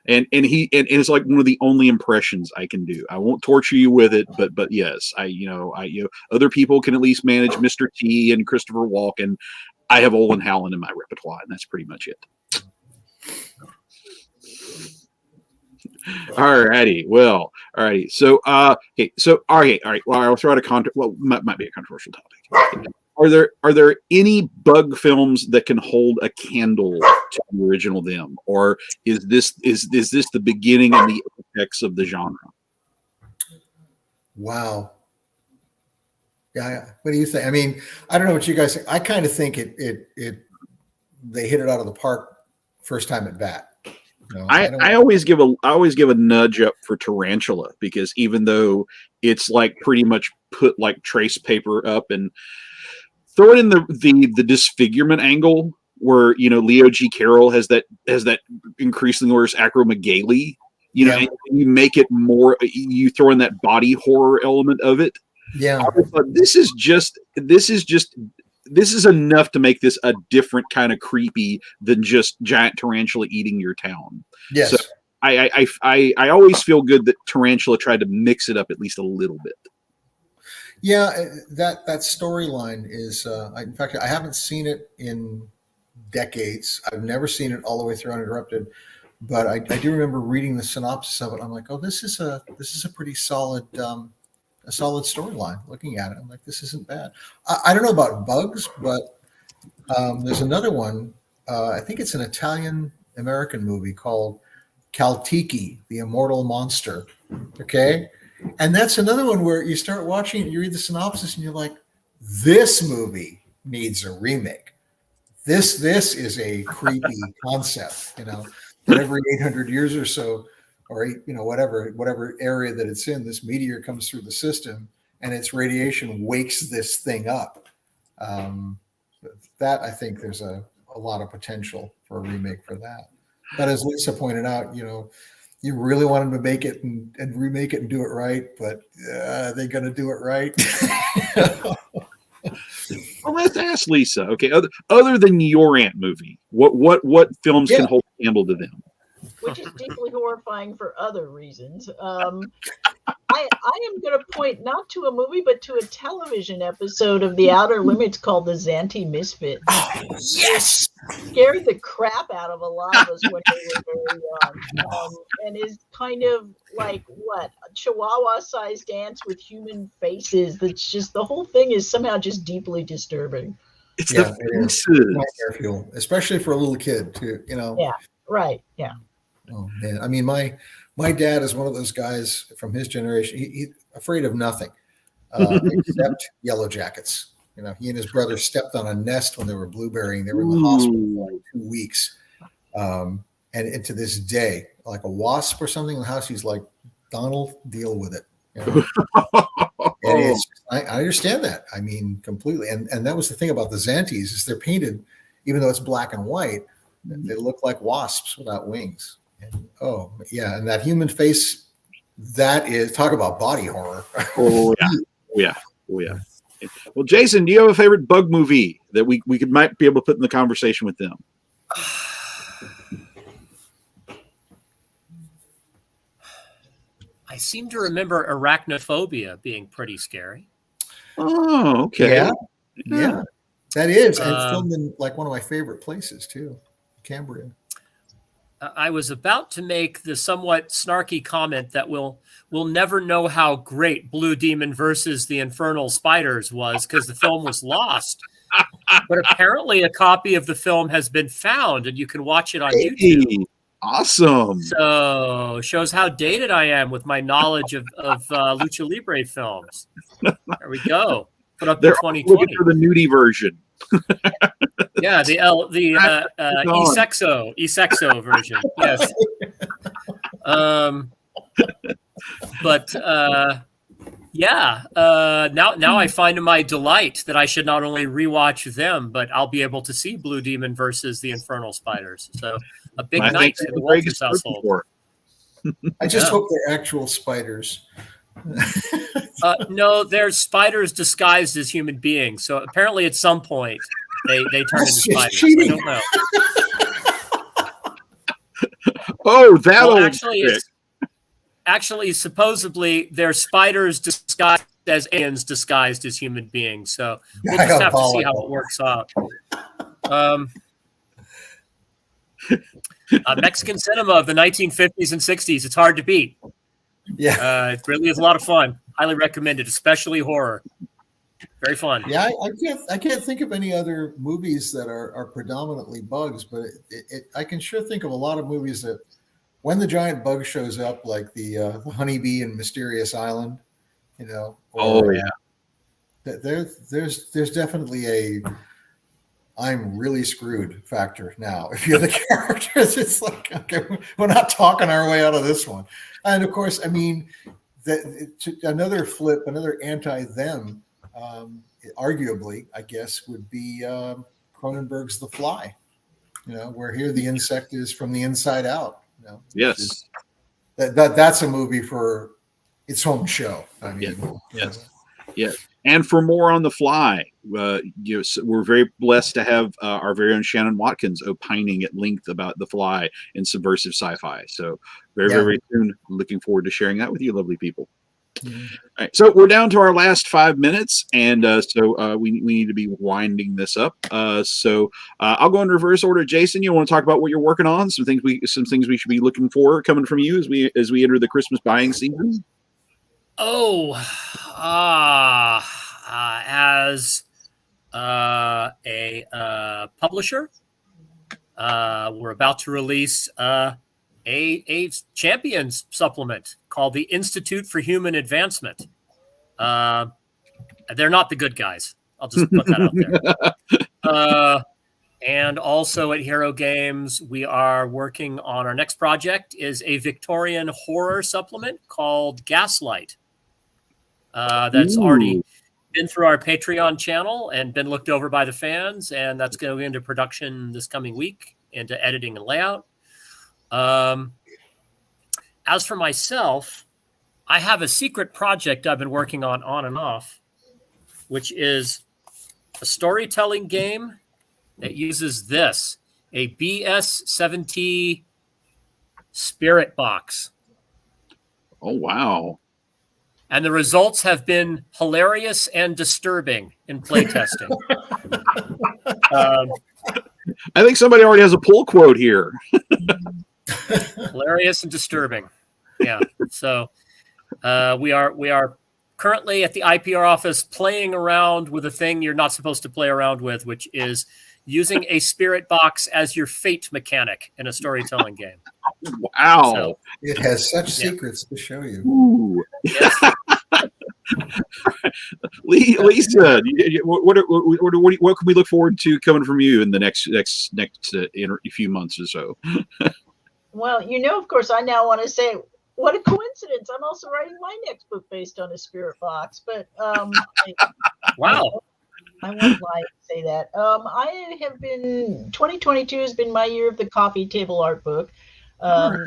And it's like one of the only impressions I can do. I won't torture you with it, but yes, other people can at least manage Mr. T and Christopher Walken. I have Olin Howland in my repertoire, and that's pretty much it. All righty. Well, all righty. So, all right. Well, I'll throw out might be a controversial topic. Are there any bug films that can hold a candle to the original them, or is this the beginning and the apex of the genre? Wow. Yeah. What do you think? I mean, I don't know what you guys think. I kind of think they hit it out of the park first time at bat. No, I always give a nudge up for Tarantula, because even though it's like pretty much put like trace paper up and throw it in the disfigurement angle where, you know, Leo G. Carroll has that increasingly worse acromegaly, you know, and you make it more, you throw in that body horror element of it. Yeah. I thought, this is enough to make this a different kind of creepy than just giant tarantula eating your town. Yes. So I always feel good that Tarantula tried to mix it up at least a little bit. Yeah, that storyline is. In fact, I haven't seen it in decades. I've never seen it all the way through uninterrupted, but I do remember reading the synopsis of it. I'm like, oh, this is a pretty solid storyline. Looking at it, I'm like, this isn't bad. I don't know about bugs, but there's another one. I think it's an Italian American movie called Caltiki, the Immortal Monster. Okay. And that's another one where you start watching it, you read the synopsis, and you're like, this movie needs a remake. This is a creepy concept, you know, that every 800 years or so, or whatever area that it's in, this meteor comes through the system and its radiation wakes this thing up. That, I think there's a lot of potential for a remake for that. But as Lisa pointed out, you know, you really want them to make it and remake it and do it right, but are they going to do it right? Well, let's ask Lisa. Okay, other than your Aunt movie, what films can hold a candle to them? Which is deeply horrifying for other reasons. I am going to point not to a movie, but to a television episode of The Outer Limits called The Zanti Misfits. Oh, yes! It scared the crap out of a lot of us when we were very young. And is kind of like, a Chihuahua-sized ants with human faces. That's just, the whole thing is somehow just deeply disturbing. It's the faces. Especially for a little kid, too, you know? Yeah, right, yeah. Oh, man. I mean, my dad is one of those guys from his generation. He's afraid of nothing except yellow jackets. You know, he and his brother stepped on a nest when they were blueberrying. They were in the hospital for like 2 weeks. And to this day, like a wasp or something in the house, he's like, Donald, deal with it. You know? I understand that. I mean, completely. And that was the thing about the Zantis, is they're painted, even though it's black and white, they look like wasps without wings. And, oh yeah, and that human face, that is, talk about body horror. Oh yeah. Well, Jason, do you have a favorite bug movie that we might be able to put in the conversation with them? I seem to remember Arachnophobia being pretty scary. Oh, okay. Yeah. That is, and filmed in like one of my favorite places too, Cambria. I was about to make the somewhat snarky comment that we'll never know how great Blue Demon versus the Infernal Spiders was, because the film was lost. But apparently a copy of the film has been found and you can watch it on YouTube. Awesome. So shows how dated I am with my knowledge of Lucha Libre films. There we go. Put up in 2020. Looking for the nudie version. Yeah, the Esexo version. Yes. Now I find to my delight that I should not only rewatch them, but I'll be able to see Blue Demon versus the Infernal Spiders. So a big night in the Walters household. I just hope they're actual spiders. No, they're spiders disguised as human beings. So apparently at some point they turn into spiders. Cheating. I don't know. Oh, actually, supposedly they're spiders disguised as aliens disguised as human beings. So we'll just have to see how it works out. Mexican cinema of the 1950s and 60s. It's hard to beat. Yeah. It really is a lot of fun. Highly recommended, especially horror. Very fun. Yeah, I can't think of any other movies that are predominantly bugs, but I can sure think of a lot of movies that when the giant bug shows up, like the honeybee in Mysterious Island, you know. Oh yeah. There's definitely I'm really screwed factor now. If you're the characters, it's like, okay, we're not talking our way out of this one. And of course, I mean, another flip, another anti-them, arguably, I guess, would be Cronenberg's The Fly. Where here the insect is from the inside out. Yes. That's a movie for its own show. I mean, yes. And for more on The Fly, we're very blessed to have our very own Shannon Watkins opining at length about The Fly in Subversive Sci-Fi. So very soon, looking forward to sharing that with you, lovely people. Mm-hmm. All right, so we're down to our last 5 minutes, and so we need to be winding this up. So I'll go in reverse order. Jason, you want to talk about what you're working on? Some things we should be looking for coming from you as we enter the Christmas buying season. As a publisher, we're about to release a Champions supplement called the Institute for Human Advancement. They're not the good guys. I'll just put that out there. And also at Hero Games, we are working on our next project is a Victorian horror supplement called Gaslight. That's already been through our Patreon channel and been looked over by the fans, and that's going into production this coming week, into editing and layout. As for myself, I have a secret project I've been working on and off, which is a storytelling game that uses a BS-7T spirit box. Oh, wow. And the results have been hilarious and disturbing in playtesting. I think somebody already has a pull quote here. Hilarious and disturbing. Yeah. So we are currently at the IPR office playing around with a thing you're not supposed to play around with, which is using a spirit box as your fate mechanic in a storytelling game. Wow. So, it has such secrets to show you. Ooh. Yes. Lisa, what can we look forward to coming from you in the next few months or so? Well, of course, I now want to say, what a coincidence. I'm also writing my next book based on a spirit box. But wow. I won't lie and say that. 2022 has been my year of the coffee table art book. I've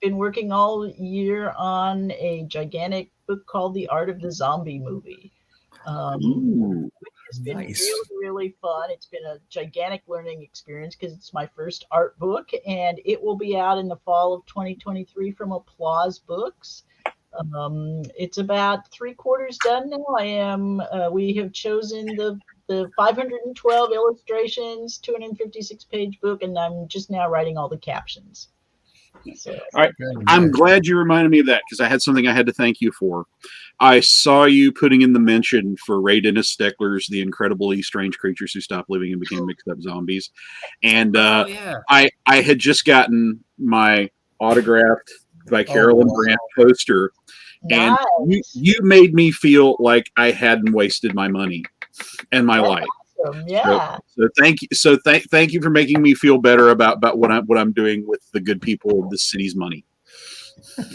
been working all year on a gigantic book called The Art of the Zombie Movie. It's been really, really fun. It's been a gigantic learning experience because it's my first art book, and it will be out in the fall of 2023 from Applause Books. It's about 3/4 done now. We have chosen the 512 illustrations, 256-page book, and I'm just now writing all the captions. So, all right. I'm glad you reminded me of that because I had something I had to thank you for. I saw you putting in the mention for Ray Dennis Steckler's The Incredibly Strange Creatures Who Stopped Living and Became Mixed Up Zombies. And I had just gotten my autographed by Carolyn Brandt poster. And you made me feel like I hadn't wasted my money and my life. Yeah. So thank you. So thank you for making me feel better about what I'm doing with the good people of the city's money.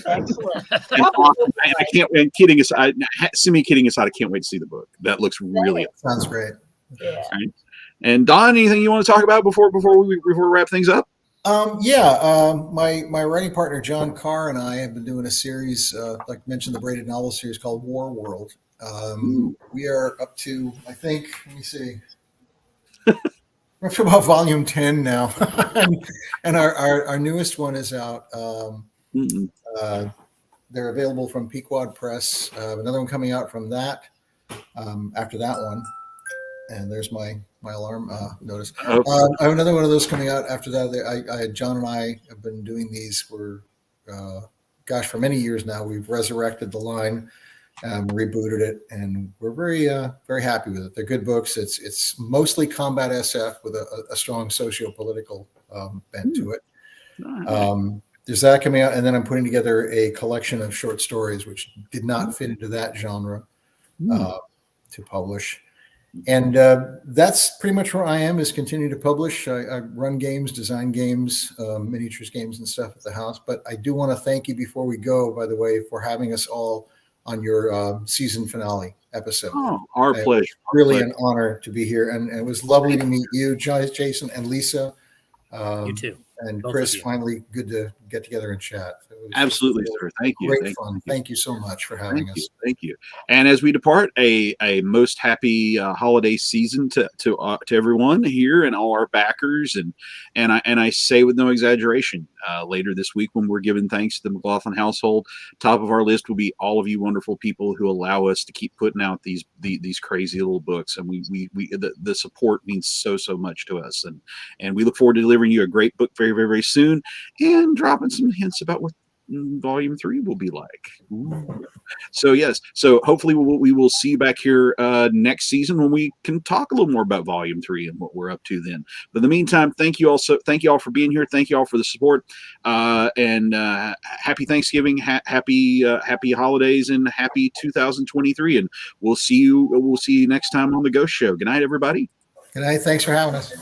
Excellent. I can't. And kidding aside, kidding aside, I can't wait to see the book. That looks really sounds great. Yeah. Right. And Don, anything you want to talk about before we wrap things up? My writing partner John Carr and I have been doing a series, like I mentioned, the braided novel series called War World. We are up to, I think, let me see, we're up to about volume 10 now, and our newest one is out. They're available from Pequod Press. Another one coming out from that after that one. And there's my alarm notice. I have another one of those coming out after that. John and I have been doing these for many years now. We've resurrected the line, rebooted it, and we're very very happy with it. They're good books. It's mostly combat SF with a strong socio-political bent to it. There's that coming out, and then I'm putting together a collection of short stories which did not fit into that genre to publish. And that's pretty much where I am, is continue to publish. I run games, design games, miniatures games and stuff at the house. But I do want to thank you before we go, by the way, for having us all on your season finale episode. Oh, our It pleasure. was really an honor to be here. And it was lovely to meet you, Jason and Lisa. You too. And Both Chris, of you. finally good to get together and chat. It was Absolutely, just sir. Thank you. great Thank fun. you. Thank you so much for having us. Thank you. And as we depart, a most happy holiday season to everyone here and all our backers, and I say with no exaggeration, later this week when we're giving thanks to the McLaughlin household, top of our list will be all of you wonderful people who allow us to keep putting out these crazy little books, and the support means so much to us, and we look forward to delivering you a great book very very very soon, and dropping some hints about what volume 3 will be like. Ooh. So yes, so hopefully we will see you back here next season when we can talk a little more about volume 3 and what we're up to then. But in the meantime, thank you all for being here. Thank you all for the support, and happy Thanksgiving, happy holidays, and happy 2023. And we'll see you next time on the Ghost Show. Good night, everybody. Good night. Thanks for having us.